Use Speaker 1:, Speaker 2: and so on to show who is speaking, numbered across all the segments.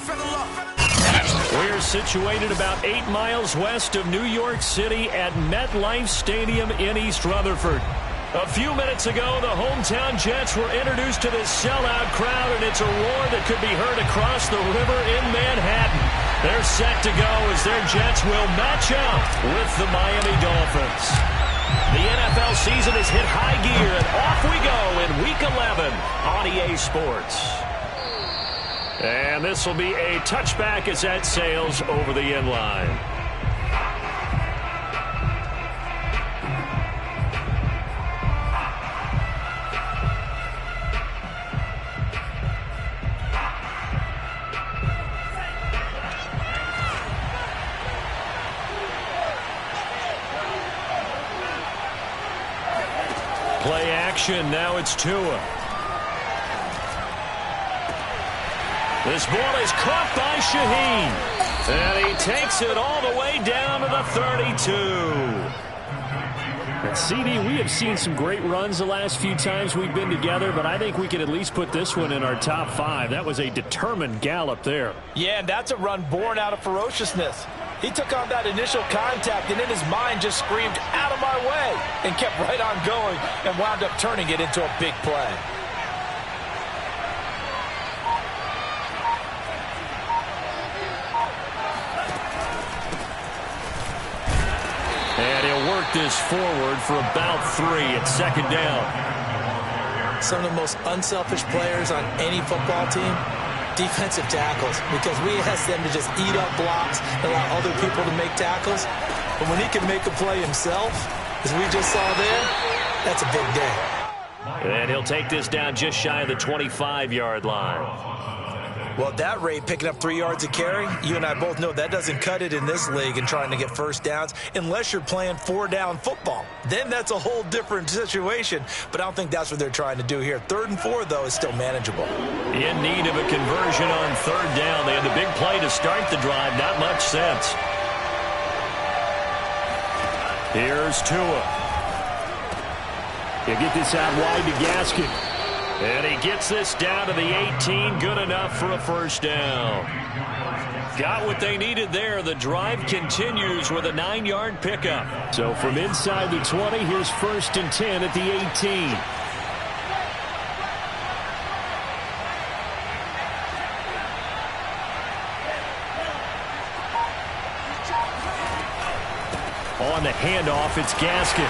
Speaker 1: We're situated about 8 miles west of New York City at MetLife Stadium in East Rutherford. A few minutes ago, the hometown Jets were introduced to this sellout crowd, and it's a roar that could be heard across the river in Manhattan. They're set to go as their Jets will match up with the Miami Dolphins. The NFL season has hit high gear, and off we go in Week 11 on EA Sports. And this will be a touchback as that sails over the end line. Play action, now it's Tua. This ball is caught by Shaheen. And he takes it all the way down to the 32. And CD, we have seen some great runs the last few times we've been together, but I think we can at least put this one in our top 5. That was a determined gallop there.
Speaker 2: Yeah, and that's a run born out of ferociousness. He took on that initial contact and in his mind just screamed, "Out of my way," and kept right on going and wound up turning it into a big play.
Speaker 1: And he'll work this forward for about 3 at second down.
Speaker 3: Some of the most unselfish players on any football team, defensive tackles, because we ask them to just eat up blocks and allow other people to make tackles. But when he can make a play himself, as we just saw there, that's a big day.
Speaker 1: And he'll take this down just shy of the 25-yard line.
Speaker 2: Well, at that rate, picking up 3 yards a carry, you and I both know that doesn't cut it in this league and trying to get first downs unless you're playing 4-down football. Then that's a whole different situation, but I don't think that's what they're trying to do here. 3rd and 4, though, is still manageable.
Speaker 1: In need of a conversion on 3rd down. They had the big play to start the drive. Not much sense. Here's Tua. He'll get this out wide to Gaskin. And he gets this down to the 18. Good enough for a first down. Got what they needed there. The drive continues with a 9-yard pickup. So from inside the 20, here's 1st and 10 at the 18. On the handoff, it's Gaskin.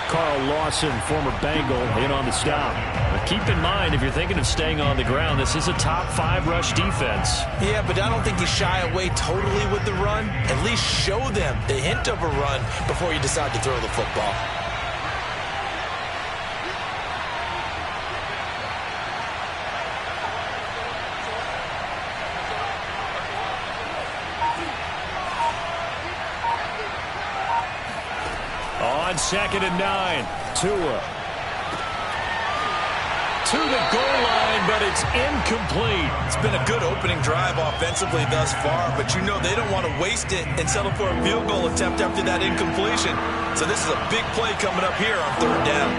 Speaker 1: Carl Lawson, former Bengal, in on the stop. But keep in mind, if you're thinking of staying on the ground, this is a top 5 rush defense.
Speaker 3: Yeah, but I don't think you shy away totally with the run. At least show them the hint of a run before you decide to throw the football.
Speaker 1: On 2nd and 9, Tua. To the goal line, but it's incomplete.
Speaker 2: It's been a good opening drive offensively thus far, but you know they don't want to waste it and settle for a field goal attempt after that incompletion. So this is a big play coming up here on 3rd down.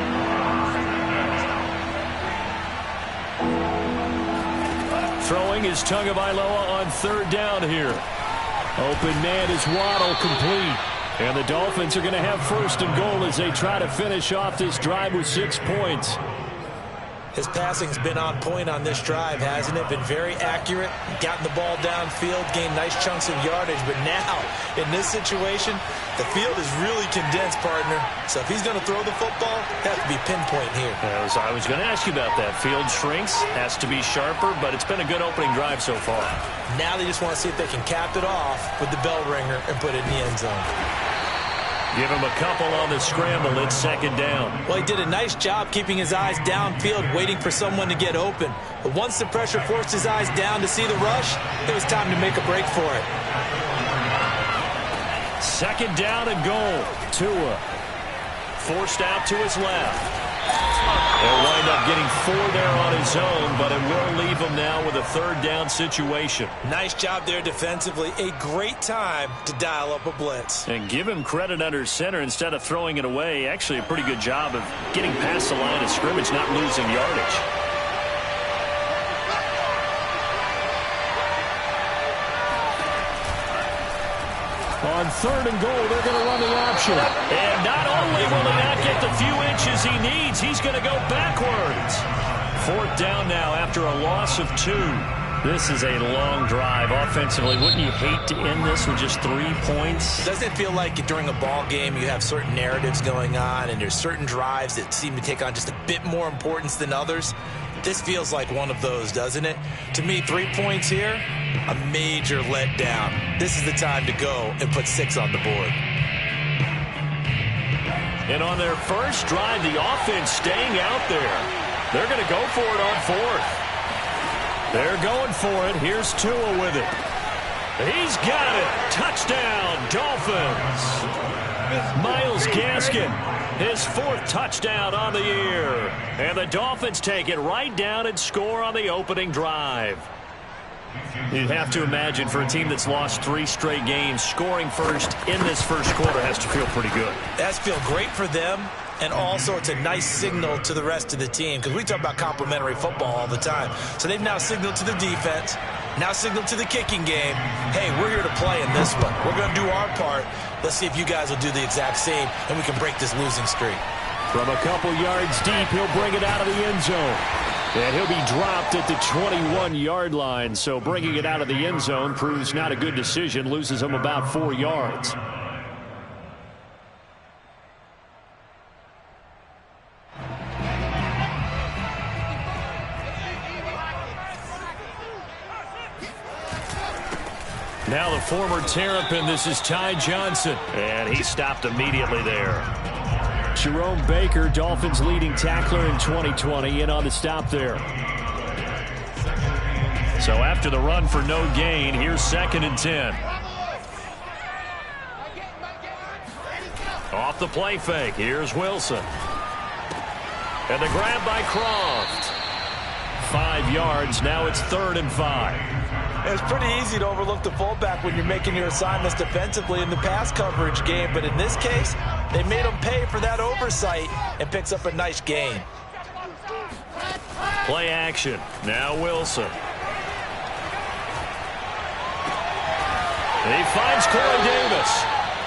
Speaker 1: Throwing is Tagovailoa on 3rd down here. Open man is Waddle, complete. And the Dolphins are going to have 1st and goal as they try to finish off this drive with 6 points.
Speaker 3: His passing's been on point on this drive, hasn't it? Been very accurate, gotten the ball downfield, gained nice chunks of yardage. But now, in this situation, the field is really condensed, partner. So if he's going to throw the football, it has to be pinpoint here.
Speaker 1: I was going to ask you about that. Field shrinks, has to be sharper, but it's been a good opening drive so far.
Speaker 3: Now they just want to see if they can cap it off with the bell ringer and put it in the end zone.
Speaker 1: Give him a couple on the scramble. It's 2nd down.
Speaker 3: Well, he did a nice job keeping his eyes downfield, waiting for someone to get open. But once the pressure forced his eyes down to see the rush, it was time to make a break for it.
Speaker 1: 2nd down and goal. Tua forced out to his left. He'll wind up getting 4 there on his own, but it will leave him now with a 3rd down situation.
Speaker 3: Nice job there defensively. A great time to dial up a blitz.
Speaker 1: And give him credit under center instead of throwing it away. Actually a pretty good job of getting past the line of scrimmage, not losing yardage. On 3rd and goal, they're going to run the option. And not only will he not get the few inches he needs, he's going to go backwards. 4th down now after a loss of 2. This is a long drive offensively. Wouldn't you hate to end this with just 3 points?
Speaker 2: Doesn't it feel like during a ball game you have certain narratives going on and there's certain drives that seem to take on just a bit more importance than others? This feels like one of those, doesn't it? To me, 3 points here, a major letdown. This is the time to go and put 6 on the board.
Speaker 1: And on their first drive, the offense staying out there. They're going to go for it on 4th. They're going for it. Here's Tua with it. He's got it. Touchdown, Dolphins. Myles Gaskin, his 4th touchdown on the year. And the Dolphins take it right down and score on the opening drive. You'd have to imagine for a team that's lost 3 straight games, scoring first in this first quarter has to feel pretty good.
Speaker 2: That's feel great for them. And also, it's a nice signal to the rest of the team because we talk about complementary football all the time. So they've now signaled to the defense, now signaled to the kicking game, hey, we're here to play in this one. We're going to do our part. Let's see if you guys will do the exact same, and we can break this losing streak.
Speaker 1: From a couple yards deep, he'll bring it out of the end zone. And he'll be dropped at the 21-yard line. So bringing it out of the end zone proves not a good decision, loses him about 4 yards. Now the former Terrapin, this is Ty Johnson. And he stopped immediately there. Jerome Baker, Dolphins leading tackler in 2020, in on the stop there. So after the run for no gain, here's 2nd and 10. Off the play fake, here's Wilson. And the grab by Croft. 5 yards, now it's 3rd and 5.
Speaker 2: It's pretty easy to overlook the fullback when you're making your assignments defensively in the pass coverage game. But in this case, they made him pay for that oversight and picks up a nice gain.
Speaker 1: Play action. Now Wilson. He finds Corey Davis.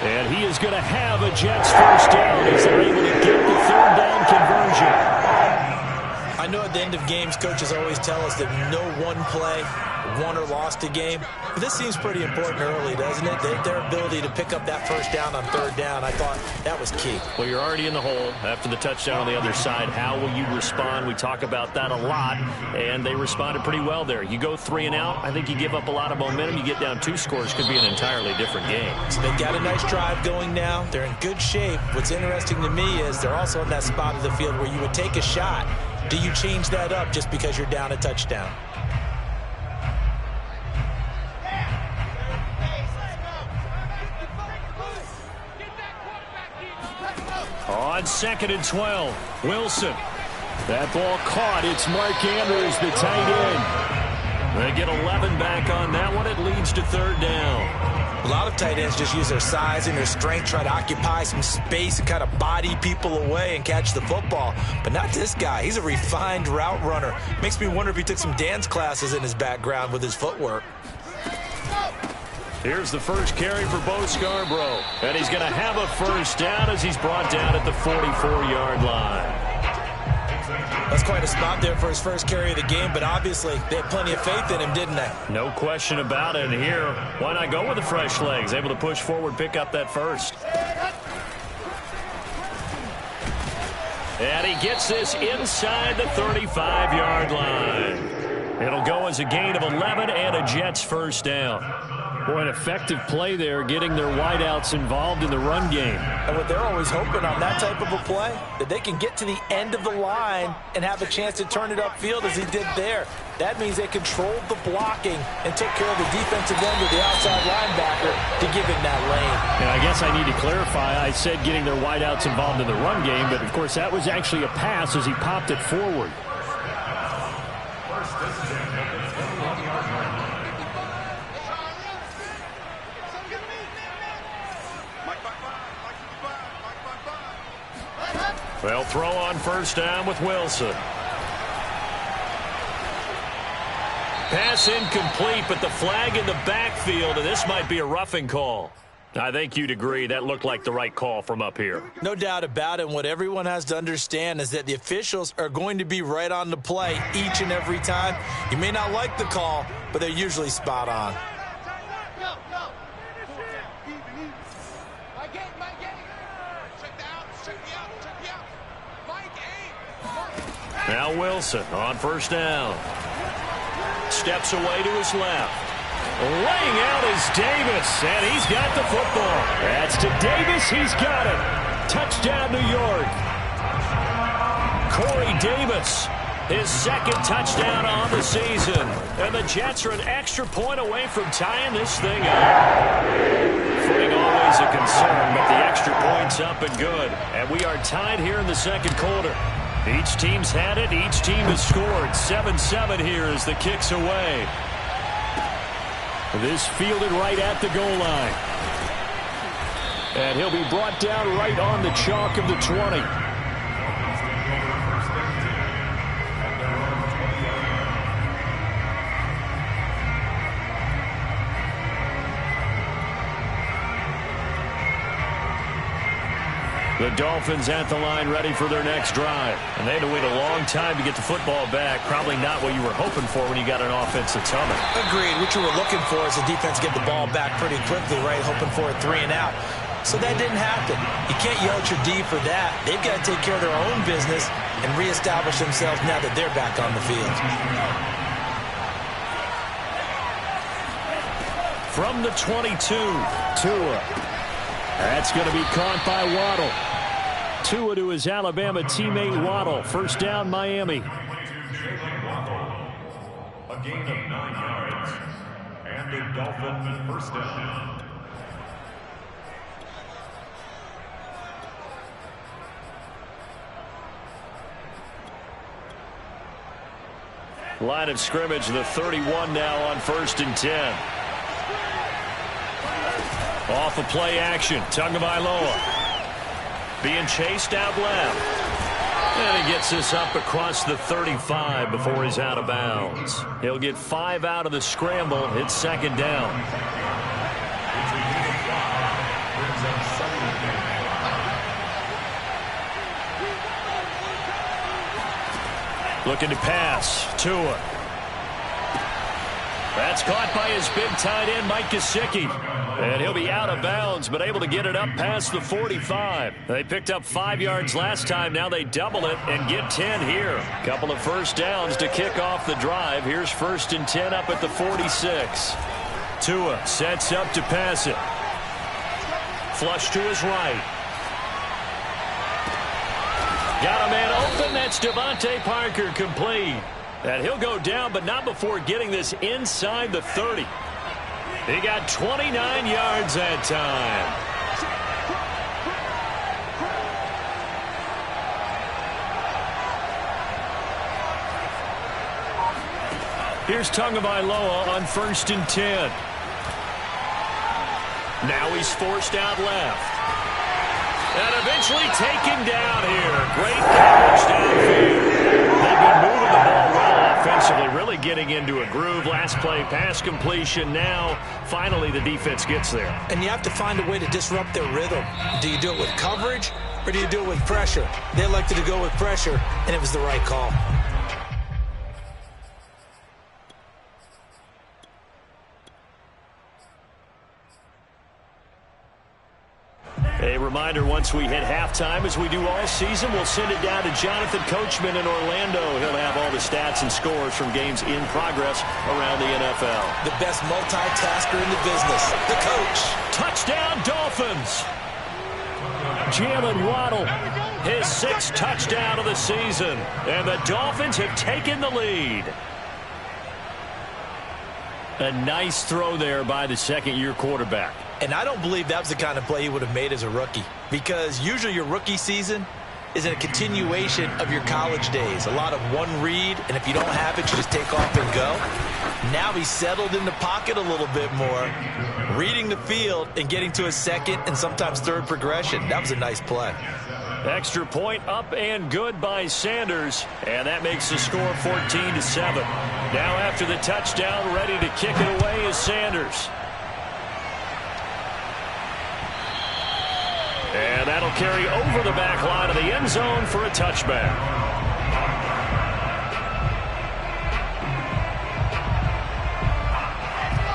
Speaker 1: And he is going to have a Jets first down as they're able to get the 3rd down conversion.
Speaker 2: I know at the end of games, coaches always tell us that no one play won or lost a game. But this seems pretty important early, doesn't it? Their ability to pick up that first down on 3rd down, I thought that was key.
Speaker 1: Well, you're already in the hole after the touchdown on the other side. How will you respond? We talk about that a lot, and they responded pretty well there. You go 3 and out, I think you give up a lot of momentum. You get down 2 scores, could be an entirely different game.
Speaker 2: So they've got a nice drive going now. They're in good shape. What's interesting to me is they're also in that spot of the field where you would take a shot. Do you change that up just because you're down a touchdown?
Speaker 1: On 2nd and 12, Wilson. That ball caught. It's Mark Andrews, the tight end. They get 11 back on that one. It leads to 3rd down.
Speaker 2: A lot of tight ends just use their size and their strength, try to occupy some space and kind of body people away and catch the football. But not this guy. He's a refined route runner. Makes me wonder if he took some dance classes in his background with his footwork.
Speaker 1: Here's the first carry for Bo Scarborough. And he's going to have a first down as he's brought down at the 44-yard line.
Speaker 2: That's quite a spot there for his first carry of the game, but obviously they had plenty of faith in him, didn't they?
Speaker 1: No question about it. And here, why not go with the fresh legs? Able to push forward, pick up that first. And he gets this inside the 35-yard line. It'll go as a gain of 11 and a Jets first down. Boy, an effective play there, getting their wideouts involved in the run game.
Speaker 2: And what they're always hoping on that type of a play, that they can get to the end of the line and have a chance to turn it upfield as he did there. That means they controlled the blocking and took care of the defensive end of the outside linebacker to give him that lane.
Speaker 1: And I guess I need to clarify, I said getting their wideouts involved in the run game, but of course that was actually a pass as he popped it forward. Well, throw on first down with Wilson. Pass incomplete, but the flag in the backfield, and this might be a roughing call. I think you'd agree that looked like the right call from up here.
Speaker 2: No doubt about it. And what everyone has to understand is that the officials are going to be right on the play each and every time. You may not like the call, but they're usually spot on.
Speaker 1: Now Wilson on first down. Steps away to his left. Laying out is Davis, and he's got the football. That's to Davis. He's got it. Touchdown, New York. Corey Davis, his second touchdown on the season. And the Jets are an extra point away from tying this thing up. Footing always a concern, but the extra point's up and good. And we are tied here in the second quarter. Each team's had it. Each team has scored. 7-7 here as the kick's away. This fielded right at the goal line. And he'll be brought down right on the chalk of the 20. The Dolphins at the line ready for their next drive. And they had to wait a long time to get the football back. Probably not what you were hoping for when you got an offense that's humming.
Speaker 2: Agreed. What you were looking for is the defense get the ball back pretty quickly, right? Hoping for a 3 and out. So that didn't happen. You can't yell at your D for that. They've got to take care of their own business and reestablish themselves now that they're back on the field.
Speaker 1: From the 22, Tua. That's going to be caught by Waddle. Tua to his Alabama teammate Waddle. First down, Miami.
Speaker 4: A gain of 9 yards. And a Dolphin first down.
Speaker 1: Line of scrimmage, the 31 now on 1st and 10. Off of play action, Tagovailoa being chased out left. And he gets this up across the 35 before he's out of bounds. He'll get 5 out of the scramble. It's second down. Looking to pass. Tua. That's caught by his big tight end, Mike Gesicki. And he'll be out of bounds, but able to get it up past the 45. They picked up 5 yards last time. Now they double it and get 10 here. Couple of first downs to kick off the drive. Here's 1st and 10 up at the 46. Tua sets up to pass it. Flush to his right. Got a man open. That's Devontae Parker complete. And he'll go down, but not before getting this inside the 30. He got 29 yards that time. Here's Tagovailoa on 1st and 10. Now he's forced out left. And eventually taken down here. Great coverage downfield. They've been moving the ball well offensively, really getting into a groove. Last play, pass completion. Now, finally, the defense gets there.
Speaker 2: And you have to find a way to disrupt their rhythm. Do you do it with coverage, or do you do it with pressure? They elected to go with pressure, and it was the right call.
Speaker 1: A reminder, once we hit halftime, as we do all season, we'll send it down to Jonathan Coachman in Orlando. He'll have all the stats and scores from games in progress around the NFL.
Speaker 2: The best multitasker in the business, the coach.
Speaker 1: Touchdown, Dolphins! Jalen Waddle, his 6th touchdown of the season. And the Dolphins have taken the lead. A nice throw there by the second-year quarterback.
Speaker 2: And I don't believe that was the kind of play he would have made as a rookie, because usually your rookie season is a continuation of your college days. A lot of one read, and if you don't have it, you just take off and go. Now he's settled in the pocket a little bit more, reading the field and getting to a second and sometimes third progression. That was a nice play.
Speaker 1: Extra point up and good by Sanders, and that makes the score 14-7. Now after the touchdown, ready to kick it away is Sanders. And that'll carry over the back line of the end zone for a touchback.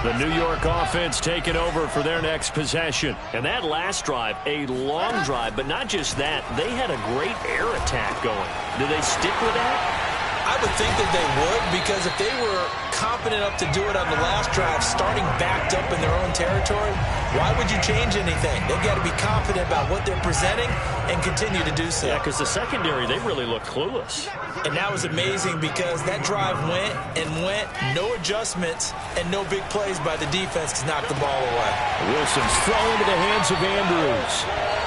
Speaker 1: The New York offense taking over for their next possession. And that last drive, a long drive, but not just that. They had a great air attack going. Do they stick with that?
Speaker 3: I would think that they would, because if they were confident enough to do it on the last drive, starting backed up in their own territory, why would you change anything? They've got to be confident about what they're presenting and continue to do so.
Speaker 1: Yeah, because the secondary, they really look clueless.
Speaker 3: And that was amazing because that drive went and went, no adjustments, and no big plays by the defense to knock the ball away.
Speaker 1: Wilson's thrown into the hands of Andrews.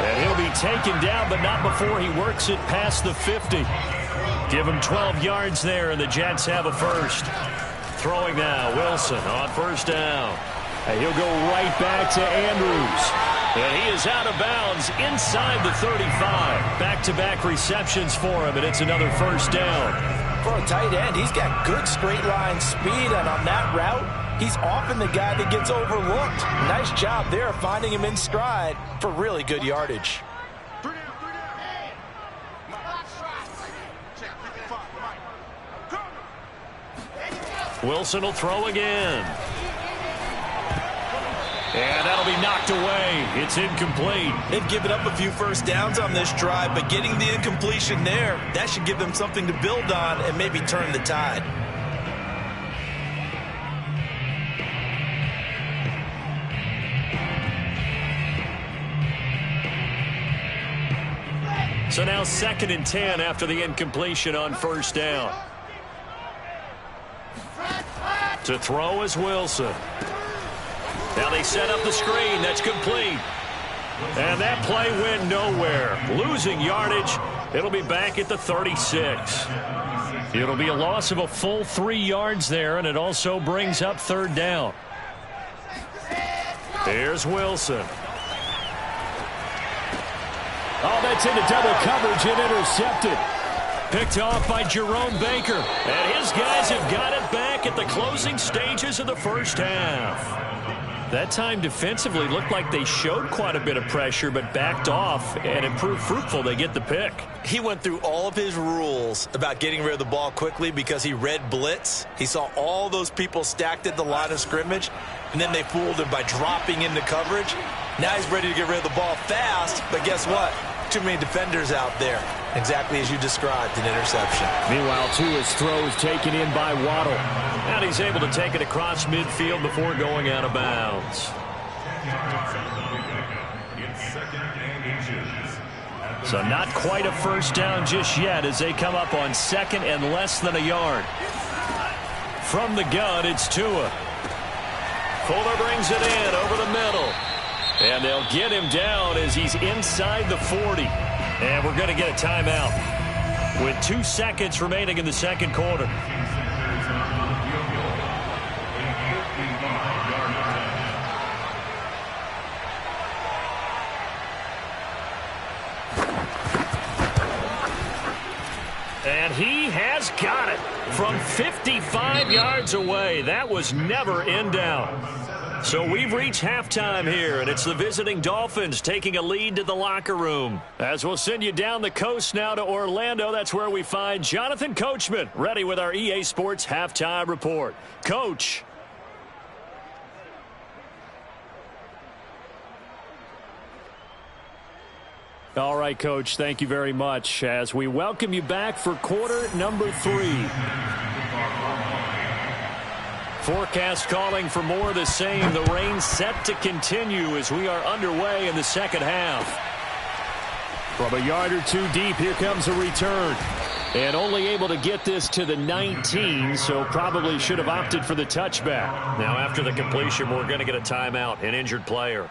Speaker 1: And he'll be taken down, but not before he works it past the 50. Give him 12 yards there, and the Jets have a first. Throwing now, Wilson on first down. And he'll go right back to Andrews. And he is out of bounds inside the 35. Back-to-back receptions for him, and it's another first down.
Speaker 2: For a tight end, he's got good straight-line speed, and on that route, he's often the guy that gets overlooked. Nice job there finding him in stride for really good yardage.
Speaker 1: Wilson will throw again. And that'll be knocked away. It's incomplete.
Speaker 2: They've given up a few first downs on this drive, but getting the incompletion there, that should give them something to build on and maybe turn the tide.
Speaker 1: So now 2nd and 10 after the incompletion on first down. To throw is Wilson. Now they set up the screen. That's complete. And that play went nowhere. Losing yardage. It'll be back at the 36. It'll be a loss of a full 3 yards there, and it also brings up 3rd down. Here's Wilson. Oh, that's into double coverage and intercepted. Picked off by Jerome Baker. And his guys have got it back at the closing stages of the first half. That time defensively looked like they showed quite a bit of pressure, but backed off, and it proved fruitful. They get the pick.
Speaker 2: He went through all of his rules about getting rid of the ball quickly because he read blitz. He saw all those people stacked at the line of scrimmage, and then they fooled him by dropping into coverage. Now he's ready to get rid of the ball fast, but guess what? Too many defenders out there. Exactly as you described, an interception.
Speaker 1: Meanwhile, too, his throw is taken in by Waddle. And he's able to take it across midfield before going out of bounds. So not quite a first down just yet as they come up on 2nd and less than a yard. From the gun, it's Tua. Fuller brings it in over the middle. And they'll get him down as he's inside the 40. And we're going to get a timeout with 2 seconds remaining in the second quarter. And he has got it from 55 yards away. That was never in doubt. So we've reached halftime here, and it's the visiting Dolphins taking a lead to the locker room. As we'll send you down the coast now to Orlando, that's where we find Jonathan Coachman, ready with our EA Sports Halftime Report. Coach. All right, Coach, thank you very much as we welcome you back for quarter number 3. Forecast calling for more of the same. The rain set to continue as we are underway in the second half. From a yard or two deep, here comes a return. And only able to get this to the 19, so probably should have opted for the touchback. Now after the completion, we're going to get a timeout, an injured player.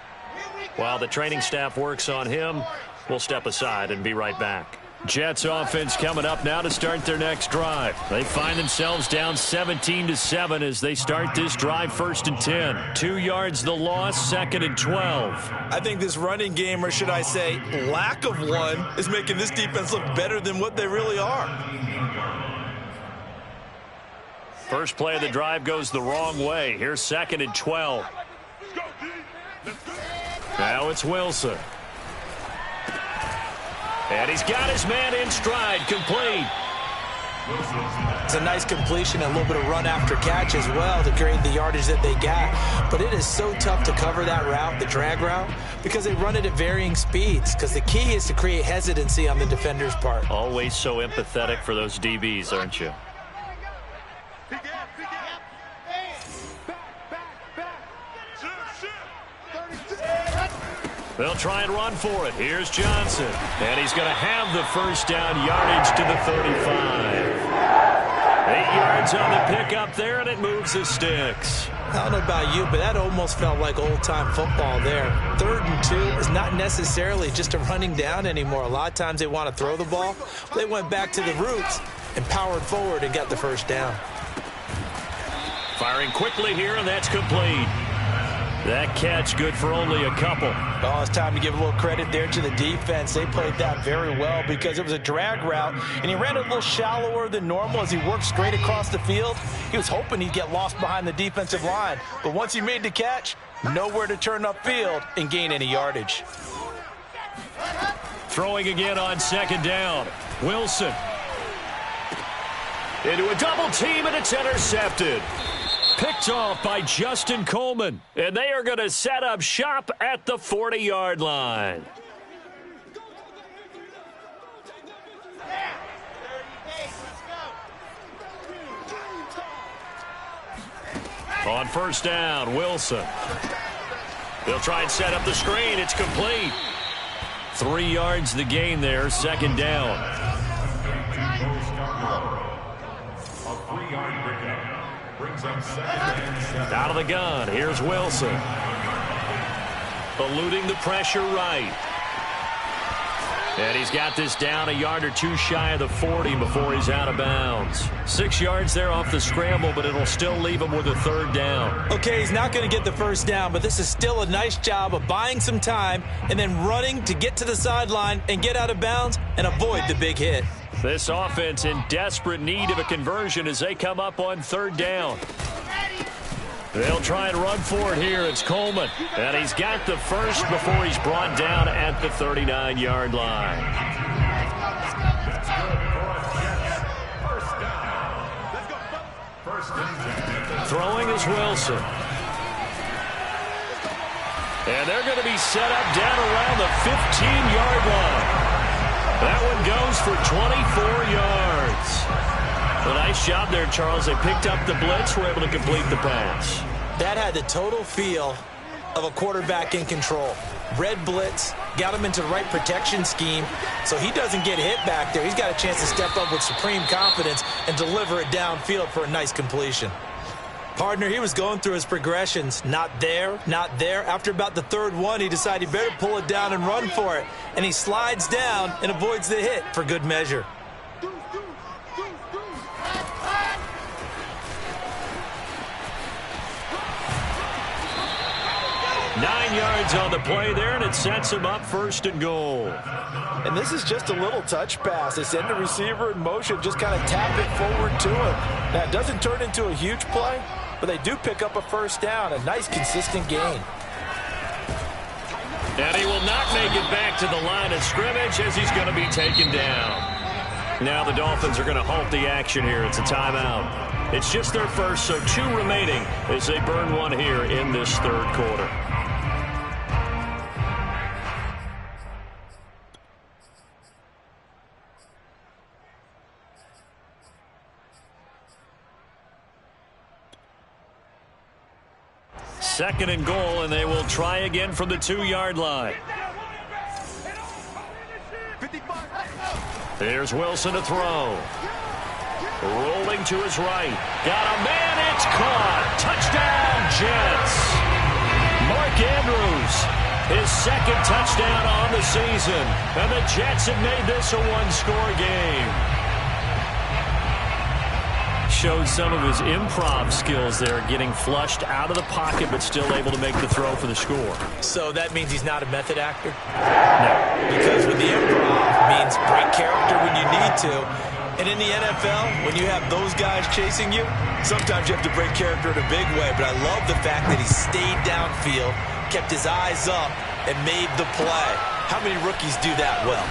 Speaker 1: While the training staff works on him, we'll step aside and be right back. Jets offense coming up now to start their next drive. They find themselves down 17-7 as they start this drive 1st and 10. 2 yards the loss, 2nd and 12.
Speaker 2: I think this running game, or should I say lack of one, is making this defense look better than what they really are.
Speaker 1: First play of the drive goes the wrong way. Here's 2nd and 12. Now it's Wilson. And he's got his man in stride, complete.
Speaker 3: It's a nice completion and a little bit of run after catch as well to create the yardage that they got. But it is so tough to cover that route, the drag route, because they run it at varying speeds. Because the key is to create hesitancy on the defender's part.
Speaker 1: Always so empathetic for those DBs, aren't you? They'll try and run for it. Here's Johnson. And he's going to have the first down, yardage to the 35. 8 yards on the pickup there, and it moves the sticks.
Speaker 3: I don't know about you, but that almost felt like old-time football there. 3rd and 2 is not necessarily just a running down anymore. A lot of times they want to throw the ball. They went back to the roots and powered forward and got the first down.
Speaker 1: Firing quickly here, and that's complete. That catch good for only a couple.
Speaker 2: Oh, it's time to give a little credit there to the defense. They played that very well because it was a drag route, and he ran it a little shallower than normal as he worked straight across the field. He was hoping he'd get lost behind the defensive line, but once he made the catch, nowhere to turn upfield and gain any yardage.
Speaker 1: Throwing again on 2nd down. Wilson. Into a double team, and it's intercepted. Picked off by Justin Coleman. And they are going to set up shop at the 40-yard line. On 1st down, Wilson. They'll try and set up the screen. It's complete. 3 yards the gain there, 2nd down. Out of the gun, here's Wilson. Eluding the pressure right. And he's got this down a yard or two shy of the 40 before he's out of bounds. 6 yards there off the scramble, but it'll still leave him with a 3rd down.
Speaker 3: Okay, he's not going to get the first down, but this is still a nice job of buying some time and then running to get to the sideline and get out of bounds and avoid the big hit.
Speaker 1: This offense in desperate need of a conversion as they come up on 3rd down. They'll try and run for it here. It's Coleman. And he's got the first before he's brought down at the 39-yard line. Throwing is Wilson. And they're going to be set up down around the 15-yard line. That one goes for 24 yards. A nice job there, Charles. They picked up the blitz, were able to complete the pass.
Speaker 3: That had the total feel of a quarterback in control. Red blitz, got him into the right protection scheme, so he doesn't get hit back there. He's got a chance to step up with supreme confidence and deliver it downfield for a nice completion. Partner, he was going through his progressions. Not there, not there. After about the 3rd one, he decided he better pull it down and run for it. And he slides down and avoids the hit for good measure.
Speaker 1: Nine yards on the play there, and it sets him up 1st and goal.
Speaker 2: And this is just a little touch pass. They send the receiver in motion, just kind of tap it forward to him. Now, it doesn't turn into a huge play, but they do pick up a 1st down, a nice consistent gain.
Speaker 1: And he will not make it back to the line of scrimmage as he's going to be taken down. Now the Dolphins are going to halt the action here. It's a timeout. It's just their first, so 2 remaining as they burn one here in this 3rd quarter. Second and goal, and they will try again from the 2-yard line. There's Wilson to throw. Rolling to his right. Got a man, it's caught. Touchdown, Jets. Mark Andrews, his 2nd touchdown on the season. And the Jets have made this a 1-score game. Showed some of his improv skills there, getting flushed out of the pocket, but still able to make the throw for the score.
Speaker 3: So that means he's not a method actor?
Speaker 1: No.
Speaker 3: Because with the improv, it means break character when you need to. And in the NFL, when you have those guys chasing you, sometimes you have to break character in a big way. But I love the fact that he stayed downfield, kept his eyes up, and made the play. How many rookies do that well?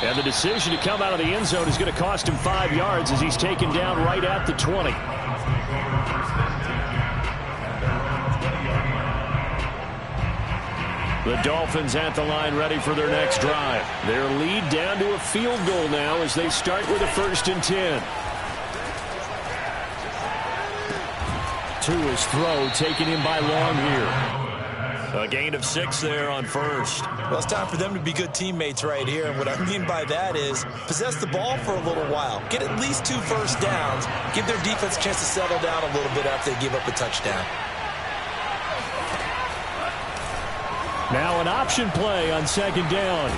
Speaker 1: And the decision to come out of the end zone is going to cost him 5 yards as he's taken down right at the 20. The Dolphins at the line ready for their next drive. Their lead down to a field goal now as they start with a 1st and 10. To his throw, taken in by Long here. A gain of 6 there on 1st.
Speaker 2: Well, it's time for them to be good teammates right here. And what I mean by that is possess the ball for a little while. Get at least 2 first downs. Give their defense a chance to settle down a little bit after they give up a touchdown.
Speaker 1: Now an option play on 2nd down.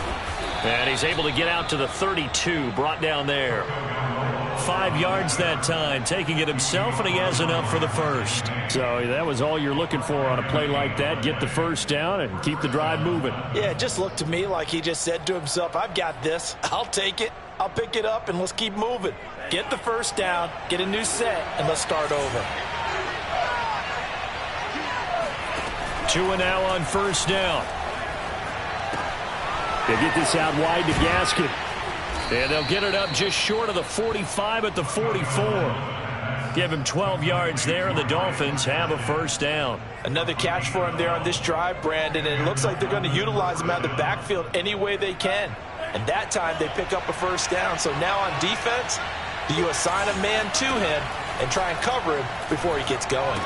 Speaker 1: And he's able to get out to the 32, brought down there. 5 yards that time, taking it himself, and he has enough for the 1st. So that was all you're looking for on a play like that. Get the 1st down and keep the drive moving.
Speaker 2: Yeah, it just looked to me like he just said to himself, I've got this. I'll take it. I'll pick it up, and let's keep moving. Get the 1st down, get a new set, and let's start over.
Speaker 1: 2 and now on 1st down. They get this out wide to Gaskin. And they'll get it up just short of the 45 at the 44. Give him 12 yards there, and the Dolphins have a 1st down.
Speaker 2: Another catch for him there on this drive, Brandon, and it looks like they're going to utilize him out of the backfield any way they can. And that time they pick up a 1st down. So now on defense, do you assign a man to him and try and cover him before he gets going?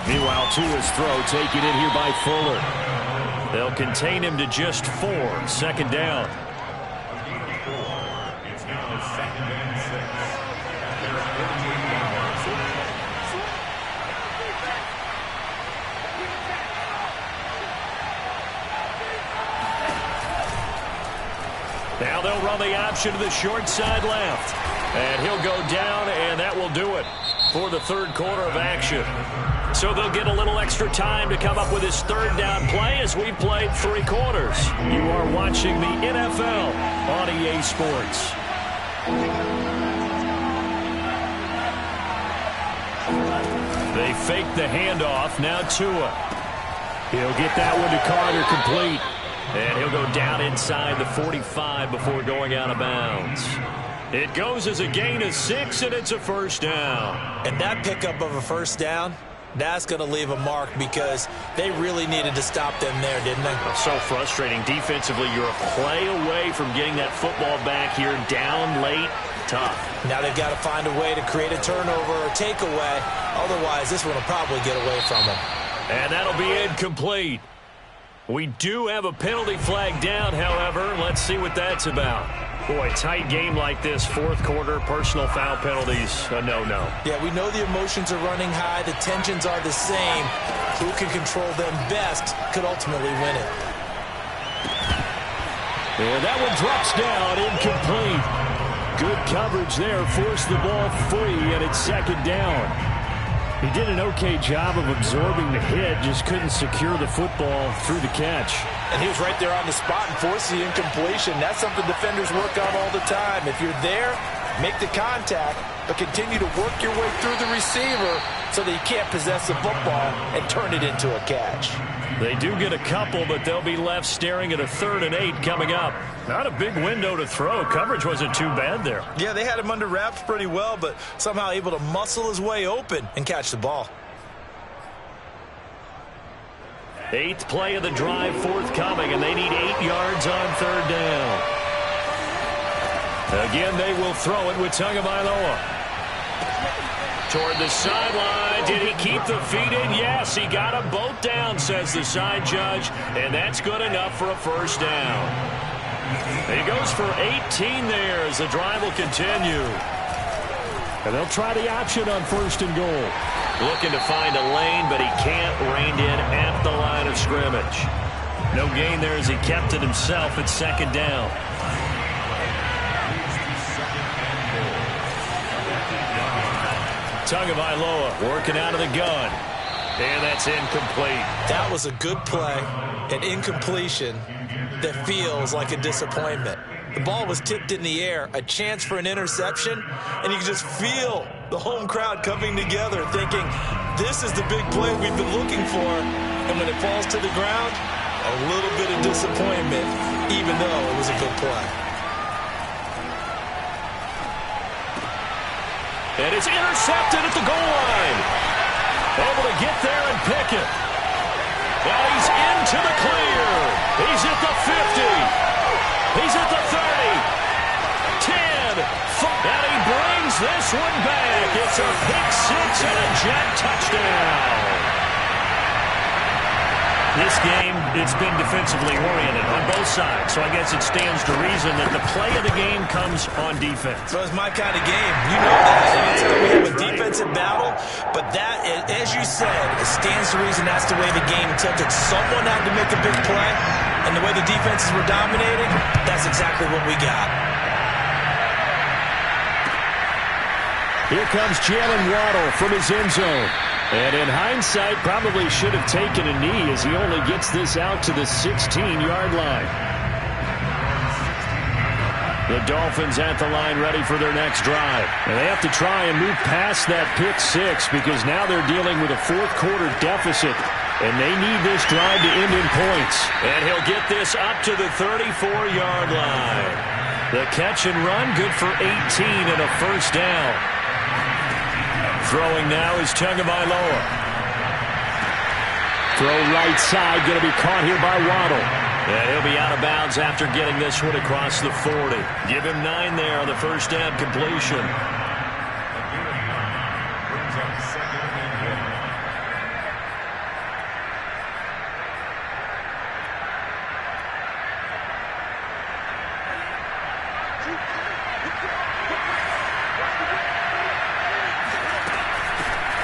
Speaker 1: Meanwhile, to his throw, taken in here by Fuller. They'll contain him to just 4. 2nd down.
Speaker 4: It's now 2nd and 6.
Speaker 1: Now they'll run the option to the short side left. And he'll go down, and that will do it for the 3rd quarter of action. So they'll get a little extra time to come up with his 3rd down play as we've played 3 quarters. You are watching the NFL on EA Sports. They fake the handoff. Now Tua. He'll get that one to Carter complete. And he'll go down inside the 45 before going out of bounds. It goes as a gain of 6, and it's a 1st down.
Speaker 2: And that pickup of a 1st down, that's going to leave a mark because they really needed to stop them there, didn't they?
Speaker 1: So frustrating. Defensively, you're a play away from getting that football back here down late. Tough.
Speaker 2: Now they've got to find a way to create a turnover or takeaway. Otherwise, this one will probably get away from them.
Speaker 1: And that'll be incomplete. We do have a penalty flag down, however. Let's see what that's about. Boy, tight game like this, 4th quarter, personal foul penalties, a no-no.
Speaker 2: Yeah, we know the emotions are running high. The tensions are the same. Who can control them best could ultimately win it.
Speaker 1: And that one drops down, incomplete. Good coverage there, forced the ball free, and it's 2nd down. He did an okay job of absorbing the hit, just couldn't secure the football through the catch.
Speaker 2: And he was right there on the spot and forced the incompletion. That's something defenders work on all the time. If you're there, make the contact, but continue to work your way through the receiver so that you can't possess the football and turn it into a catch.
Speaker 1: They do get a couple, but they'll be left staring at a 3rd and 8 coming up. Not a big window to throw. Coverage wasn't too bad there.
Speaker 2: Yeah, they had him under wraps pretty well, but somehow able to muscle his way open and catch the ball.
Speaker 1: 8th play of the drive forthcoming, and they need 8 yards on 3rd down. Again, they will throw it with Tagovailoa. Toward the sideline. Did he keep the feet in? Yes, he got them both down, says the side judge, and that's good enough for a 1st down. He goes for 18 there as the drive will continue. And they'll try the option on 1st and goal. Looking to find a lane, but he can't. Reined in at the line of scrimmage. No gain there as he kept it himself at 2nd down. Tagovailoa working out of the gun. And that's incomplete.
Speaker 2: That was a good play, an incompletion that feels like a disappointment. The ball was tipped in the air, a chance for an interception, and you can just feel the home crowd coming together thinking, this is the big play we've been looking for. And when it falls to the ground, a little bit of disappointment, even though it was a good play.
Speaker 1: And it's intercepted at the goal line. Able to get there and pick it. And he's into the clear. He's at the 50. He's at the 30. 10. And he brings this one back. It's a pick six and a Jet touchdown. This game, it's been defensively oriented on both sides, so I guess it stands to reason that the play of the game comes on defense.
Speaker 2: So it's my kind of game. You know that. Anytime we have a defensive battle, but that, as you said, it stands to reason that's the way the game tilted. Someone had to make a big play, and the way the defenses were dominating, that's exactly what we got.
Speaker 1: Here comes Jalen Waddle from his end zone. And in hindsight, probably should have taken a knee as he only gets this out to the 16-yard line. The Dolphins at the line ready for their next drive. And they have to try and move past that pick six because now they're dealing with a fourth-quarter deficit. And they need this drive to end in points. And he'll get this up to the 34-yard line. The catch and run, good for 18 and a first down. Throwing now is Tagovailoa. Throw right side, going to be caught here by Waddle. And he'll be out of bounds after getting this one across the 40. Give him 9 there on the first down completion.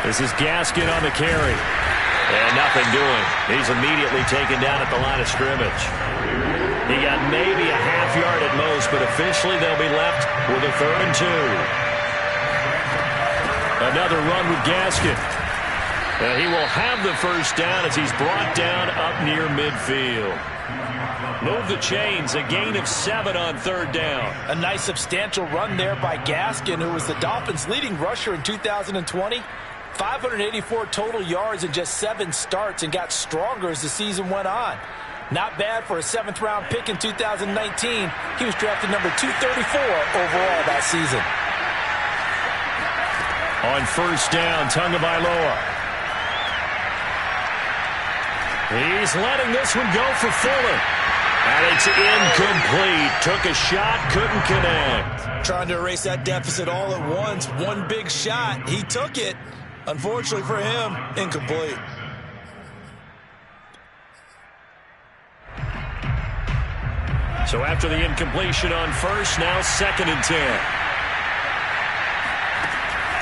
Speaker 1: This is Gaskin on the carry. And nothing doing. He's immediately taken down at the line of scrimmage. He got maybe a half yard at most, but officially they'll be left with a 3rd and 2. Another run with Gaskin. And he will have the first down as he's brought down up near midfield. Move the chains, a gain of 7 on 3rd down.
Speaker 2: A nice substantial run there by Gaskin, who was the Dolphins' leading rusher in 2020. 584 total yards in just 7 starts and got stronger as the season went on. Not bad for a 7th-round pick in 2019. He was drafted number 234 overall that season.
Speaker 1: On first down, Tagovailoa. He's letting this one go for Fuller. And it's incomplete. Took a shot, couldn't connect.
Speaker 2: Trying to erase that deficit all at once. One big shot. He took it. Unfortunately for him, incomplete.
Speaker 1: So after the incompletion on first, now 2nd and 10.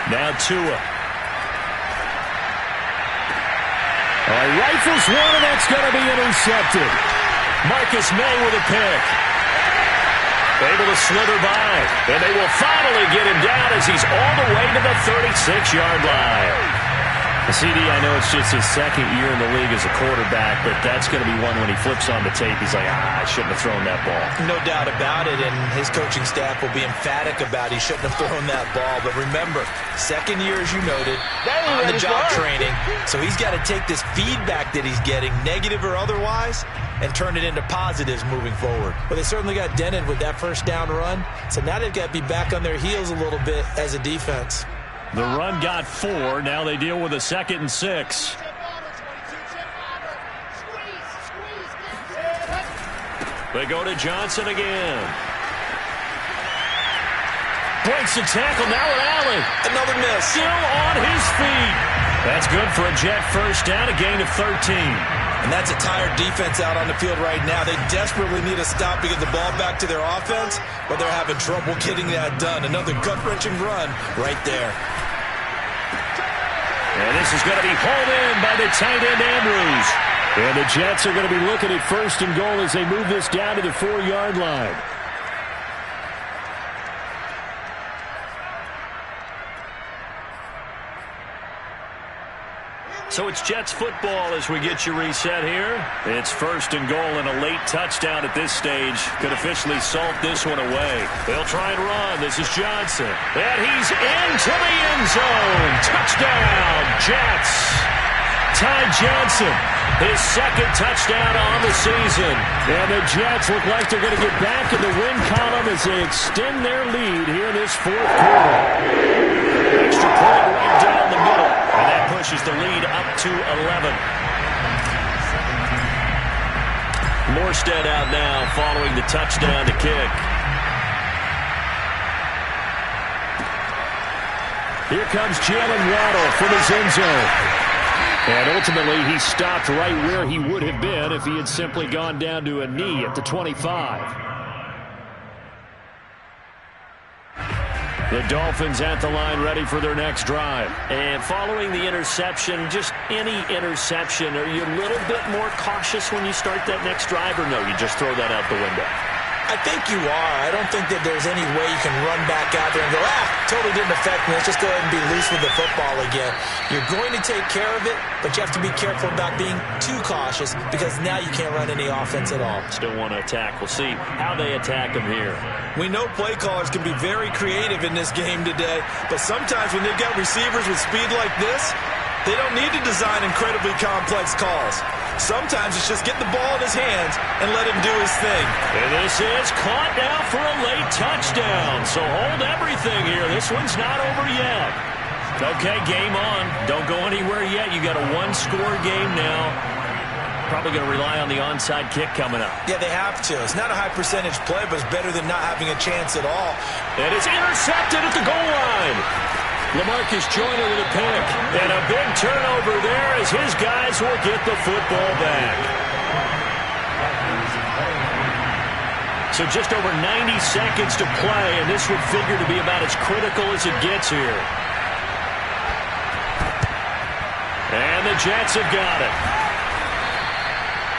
Speaker 1: Now Tua. Rifles one, and that's going to be intercepted. Marcus May with a pick. Able to slither by, and they will finally get him down as he's all the way to the 36-yard line. CD, I know it's just his 2nd year in the league as a quarterback, but that's going to be one when he flips on the tape. He's like, I shouldn't have thrown that ball.
Speaker 2: No doubt about it, and his coaching staff will be emphatic about he shouldn't have thrown that ball. But remember, 2nd year, as you noted, on the job training, so he's got to take this feedback that he's getting, negative or otherwise, and turn it into positives moving forward. But they certainly got dented with that first down run, so now they've got to be back on their heels a little bit as a defense.
Speaker 1: The run got 4. Now they deal with a 2nd and 6. They go to Johnson again. Breaks the tackle, now at Allen.
Speaker 2: Another miss.
Speaker 1: Still on his feet. That's good for a Jet first down, a gain of 13.
Speaker 2: And that's a tired defense out on the field right now. They desperately need a stop to get the ball back to their offense, but they're having trouble getting that done. Another gut-wrenching run right there.
Speaker 1: And this is going to be hauled in by the tight end Andrews. And the Jets are going to be looking at 1st and goal as they move this down to the 4-yard line. So it's Jets football as we get you reset here. It's 1st and goal, and a late touchdown at this stage could officially salt this one away. They'll try and run. This is Johnson. And he's into the end zone. Touchdown, Jets. Ty Johnson, his 2nd touchdown on the season. And the Jets look like they're going to get back in the win column as they extend their lead here in this 4th quarter. extra point right down the middle. And that pushes the lead up to 11. Morstead out now following the touchdown to kick. Here comes Jalen Waddle from his end zone. And ultimately, he stopped right where he would have been if he had simply gone down to a knee at the 25. The Dolphins at the line ready for their next drive. And following the interception, just any interception, are you a little bit more cautious when you start that next drive, or no, you just throw that out the window?
Speaker 3: I think you are. I don't think that there's any way you can run back out there and go, totally didn't affect me. Let's just go ahead and be loose with the football again. You're going to take care of it, but you have to be careful about being too cautious because now you can't run any offense at all.
Speaker 1: Still want to attack. We'll see how they attack them here.
Speaker 2: We know play callers can be very creative in this game today, but sometimes when they've got receivers with speed like this, they don't need to design incredibly complex calls. Sometimes it's just get the ball in his hands and let him do his thing.
Speaker 1: And this is caught now for a late touchdown. So hold everything here. This one's not over yet. Okay, game on. Don't go anywhere yet. You got a one-score game now. Probably going to rely on the onside kick coming up.
Speaker 2: Yeah, they have to. It's not a high-percentage play, but it's better than not having a chance at all.
Speaker 1: And it's intercepted at the goal line. LaMarcus Joyner with a pick. And a big turnover there as his guys will get the football back. So just over 90 seconds to play, and this would figure to be about as critical as it gets here. And the Jets have got it.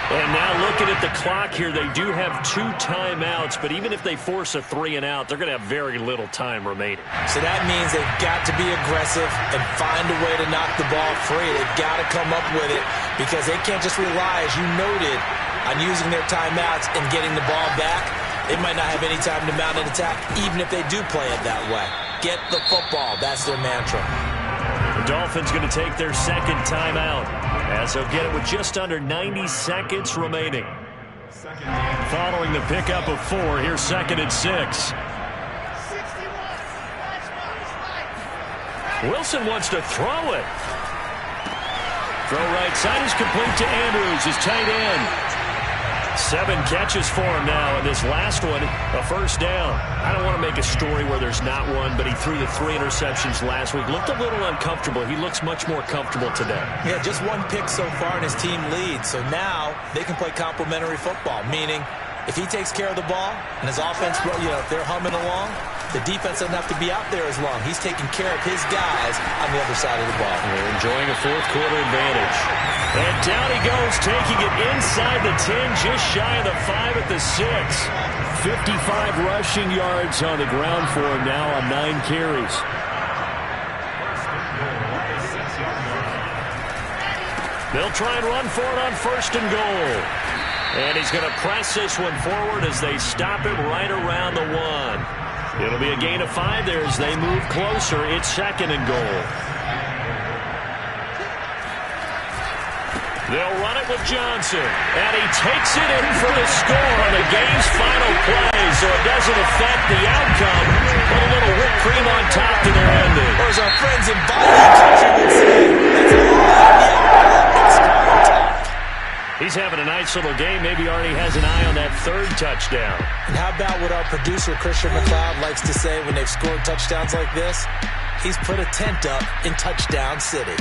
Speaker 1: And now looking at the clock here, they do have 2 timeouts, but even if they force a 3-and-out, they're going to have very little time remaining.
Speaker 3: So that means they've got to be aggressive and find a way to knock the ball free. They've got to come up with it because they can't just rely, as you noted, on using their timeouts and getting the ball back. They might not have any time to mount an attack, even if they do play it that way. Get the football. That's their mantra.
Speaker 1: The Dolphins going to take their second timeout as they'll get it with just under 90 seconds remaining. Following the pickup of 4, here's 2nd and 6. Wilson wants to throw it. Throw right side is complete to Andrews, his tight end. 7 catches for him now, and this last one, a first down. I don't want to make a story where there's not one, but he threw the 3 interceptions last week. Looked a little uncomfortable. He looks much more comfortable today.
Speaker 3: Yeah, just 1 pick so far, and his team leads. So now they can play complementary football, meaning if he takes care of the ball and his offense, if they're humming along, the defense doesn't have to be out there as long. He's taking care of his guys on the other side of the ball.
Speaker 1: They're enjoying a 4th quarter advantage. And down he goes, taking it inside the 10, just shy of the 5 at the 6. 55 rushing yards on the ground for him now on 9 carries. They'll try and run for it on 1st and goal. And he's going to press this one forward as they stop him right around the 1. It'll be a gain of 5 there as they move closer. It's 2nd and goal. They'll run it with Johnson. And he takes it in for the score on the game's final play, so it doesn't affect the outcome. Put a little whipped cream on top to their ending.
Speaker 3: Or as our friends in Bayou country would say, that's a lot on top.
Speaker 1: He's having a nice little game. Maybe already has an eye on that 3rd touchdown.
Speaker 3: And how about what our producer, Christian McLeod, likes to say when they've scored touchdowns like this? He's put a tent up in Touchdown City.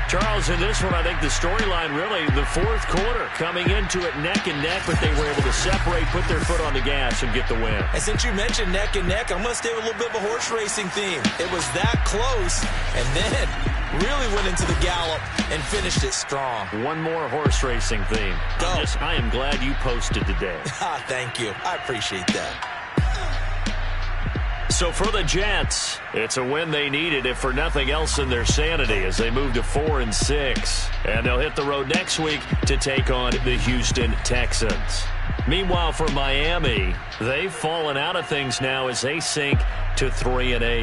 Speaker 1: Charles, in this one, I think the storyline really, the 4th quarter, coming into it neck and neck, but they were able to separate, put their foot on the gas, and get the win.
Speaker 3: And since you mentioned neck and neck, I'm going to stay with a little bit of a horse racing theme. It was that close, and then really went into the gallop and finished it strong.
Speaker 1: One more horse racing theme.
Speaker 3: Go.
Speaker 1: I am glad you posted today.
Speaker 3: Thank you. I appreciate that.
Speaker 1: So for the Jets, it's a win they needed, if for nothing else than their sanity, as they move to 4 and 6. And they'll hit the road next week to take on the Houston Texans. Meanwhile, for Miami, they've fallen out of things now as they sink to 3 and 8.